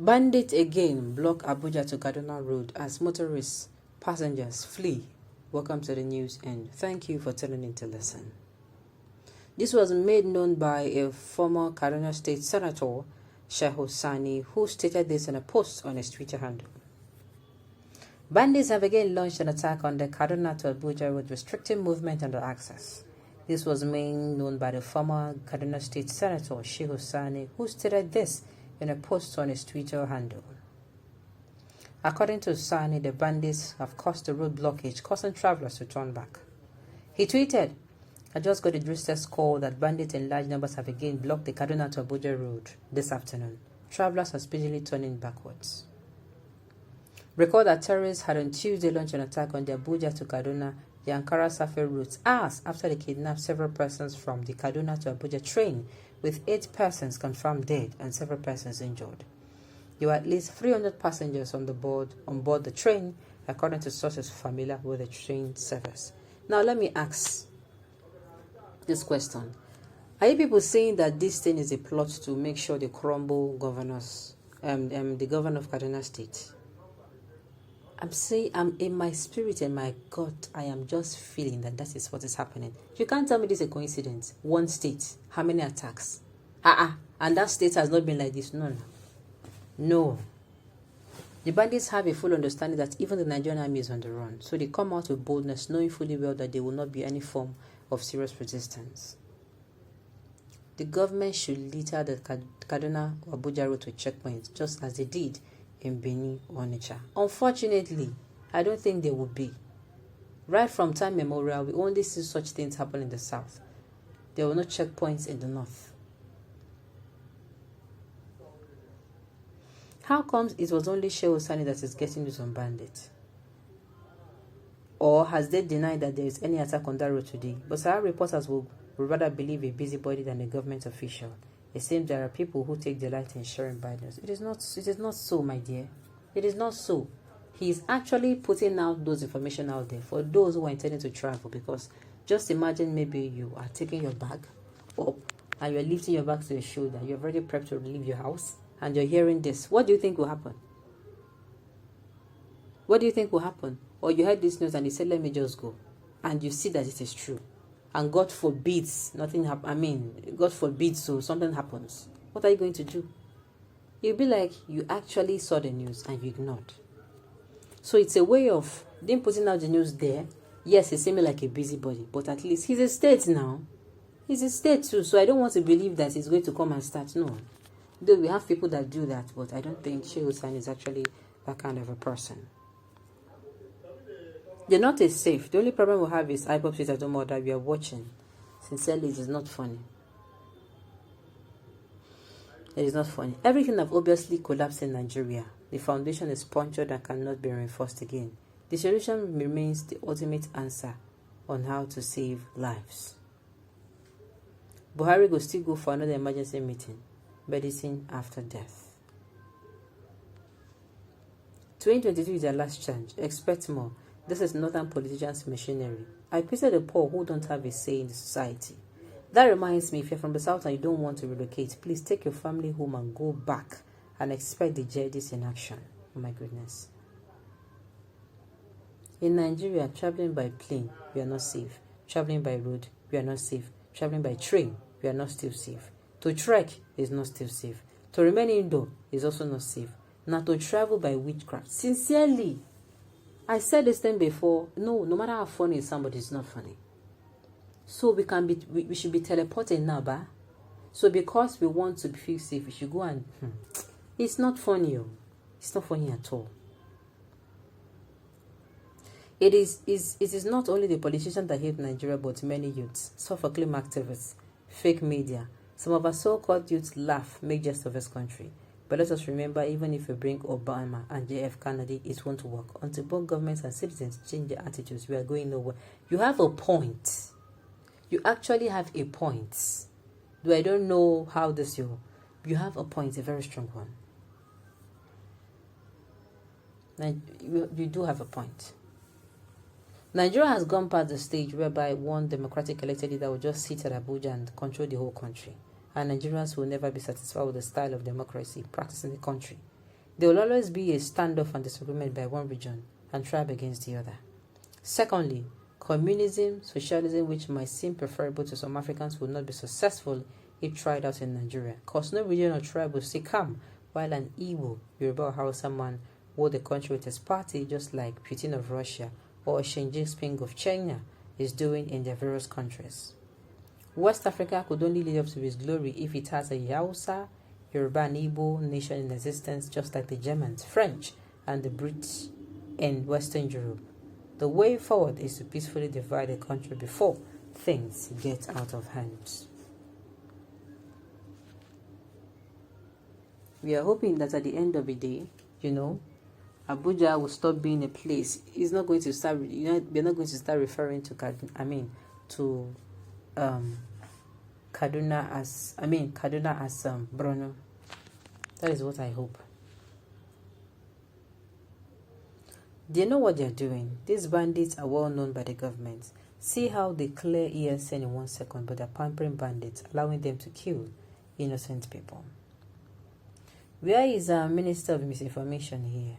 Bandits again block Abuja to Kaduna road as motorists, passengers flee. Welcome to the news and thank you for tuning in to listen. This was made known by a former Kaduna State Senator, Shehu Sani, who stated this in a post on his Twitter handle. Bandits have again launched an attack on the Kaduna to Abuja road, restricting movement and access. This was made known by the former Kaduna State Senator, Shehu Sani, who stated this in a post on his Twitter handle. According to Sani, the bandits have caused the road blockage, causing travelers to turn back. He tweeted, "I just got a distress call that bandits in large numbers have again blocked the Kaduna to Abuja road this afternoon. Travelers are speedily turning backwards." Recall that terrorists had on Tuesday launched an attack on the Abuja to Kaduna, the Ankara-Safi route, hours after they kidnapped several persons from the Kaduna to Abuja train, with 8 persons confirmed dead and several persons injured. There were at least 300 passengers on board the train, according to sources familiar with the train service. Now, let me ask this question. Are you people saying that this thing is a plot to make sure they crumble the governor of Kaduna State? I'm in my spirit and my gut, I am just feeling that is what is happening. You can't tell me this is a coincidence. One state, how many attacks? And that state has not been like this. No. The bandits have a full understanding that even the Nigerian army is on the run. So they come out with boldness, knowing fully well that there will not be any form of serious resistance. The government should litter the Kaduna or Abuja road with checkpoints, just as they did in Benin or Onitsha. Unfortunately, I don't think there will be. Right from time immemorial, we only see such things happen in the south. There were no checkpoints in the north. How comes it was only Shehu Sani that is getting news on bandits? Or has they denied that there is any attack on that road today? But our reporters would rather believe a busybody than a government official. It seems there are people who take delight in sharing bad news. It is not so, my dear. It is not so. He is actually putting out those information out there for those who are intending to travel, because just imagine maybe you are taking your bag up and you're lifting your bag to your shoulder. You're already prepped to leave your house and you're hearing this. What do you think will happen? What do you think will happen? Or you heard this news and you said, let me just go. And you see that it is true. And God forbids nothing happens. God forbids so something happens. What are you going to do? You'll be like you actually saw the news and you ignored. So it's a way of them putting out the news there. Yes, it seems like a busybody, but at least he's a state now. He's a state too, so I don't want to believe that he's going to come and start. No. Though we have people that do that, but I don't think Shehu Sani is actually that kind of a person. They're not as safe. The only problem we have is IPOP Street at home that we are watching. Sincerely, it is not funny. It is not funny. Everything have obviously collapsed in Nigeria. The foundation is punctured and cannot be reinforced again. The solution remains the ultimate answer on how to save lives. Buhari will still go for another emergency meeting. Medicine after death. 2022 is their last chance. Expect more. This is northern politicians' machinery. I pity the poor who don't have a say in the society. That reminds me, if you're from the south and you don't want to relocate, please take your family home and go back and expect the jihadists in action. Oh my goodness. In Nigeria, traveling by plane, we are not safe. Traveling by road, we are not safe. Traveling by train, we are not still safe. To trek is not still safe. To remain indoor is also not safe. Now to travel by witchcraft. Sincerely, I said this thing before. No matter how funny somebody is not funny. So we should be teleporting now, bah? So because we want to feel safe, we should go and it's not funny. It's not funny at all. It is not only the politicians that hate Nigeria, but many youths, self-acclaimed activists, fake media. Some of our so-called youths laugh, make jest of this country. But let us remember, even if we bring Obama and JF Kennedy, it won't work. Until both governments and citizens change their attitudes, we are going nowhere. You have a point. You actually have a point. Though I don't know how this you have a point, a very strong one. You do have a point. Nigeria has gone past the stage whereby one democratic elected leader will just sit at Abuja and control the whole country. And Nigerians will never be satisfied with the style of democracy practiced in the country. There will always be a standoff and disagreement by one region and tribe against the other. Secondly, communism, socialism, which might seem preferable to some Africans, will not be successful if tried out in Nigeria, because no region or tribe will stay calm while an Igbo, Yoruba or Hausa man hold the country with his party, just like Putin of Russia or Xi Jinping of China is doing in their various countries. West Africa could only live up to its glory if it has a Hausa, Yoruba and Igbo nation in existence, just like the Germans, French, and the Brits in Western Europe. The way forward is to peacefully divide the country before things get out of hand. We are hoping that at the end of the day, Abuja will stop being a place. It's not going to start. We're not going to start referring to Kaduna as Borno. That is what I hope. They know what they're doing. These bandits are well known by the government. See how they clear ESN in 1 second, but they're pampering bandits, allowing them to kill innocent people. Where is our Minister of Misinformation here?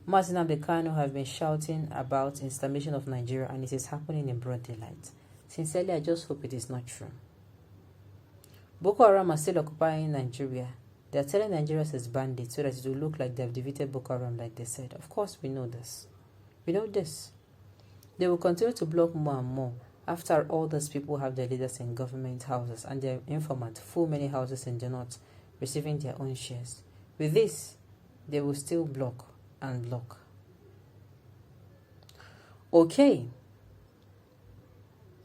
Martin Abdekano have been shouting about installation of Nigeria, and it is happening in broad daylight. Sincerely, I just hope it is not true. Boko Haram are still occupying Nigeria. They are telling Nigerians as bandits so that it will look like they have defeated Boko Haram like they said. Of course, we know this. We know this. They will continue to block more and more. After all, those people have their leaders in government houses and their informant full many houses in the north, receiving their own shares. With this, they will still block and block. Okay.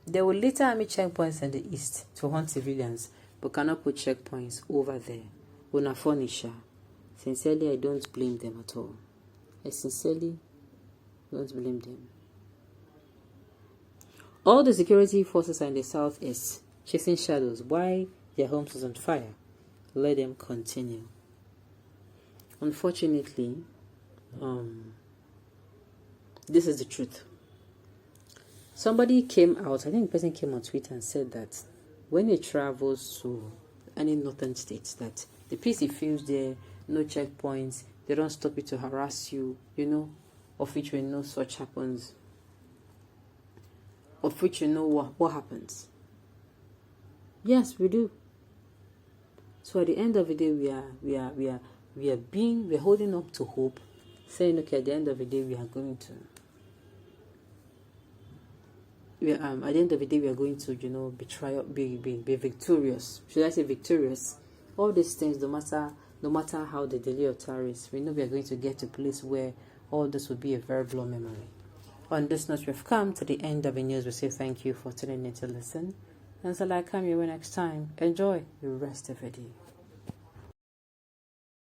They will later army checkpoints in the east to hunt civilians, but cannot put checkpoints over there. Una furniture. Sincerely, I don't blame them at all. I sincerely don't blame them. All the security forces are in the southeast, chasing shadows while their homes is on fire. Let them continue. Unfortunately, this is the truth. Somebody came out, I think the person came on Twitter and said that when he travels to any northern states, that the peace he feels there, no checkpoints, they don't stop you to harass you, of which we know such happens, of which you know what happens. Yes, we do. So at the end of the day, we're holding up to hope, saying, okay, at the end of the day, we are going to. At the end of the day, we are going to, be victorious. Should I say victorious? All these things, no matter how the delay of tariffs, we know we are going to get to a place where all this will be a very blurred memory. On this note, we've come to the end of the news. We say thank you for tuning in to listen. Until I come your way next time, enjoy the rest of the day.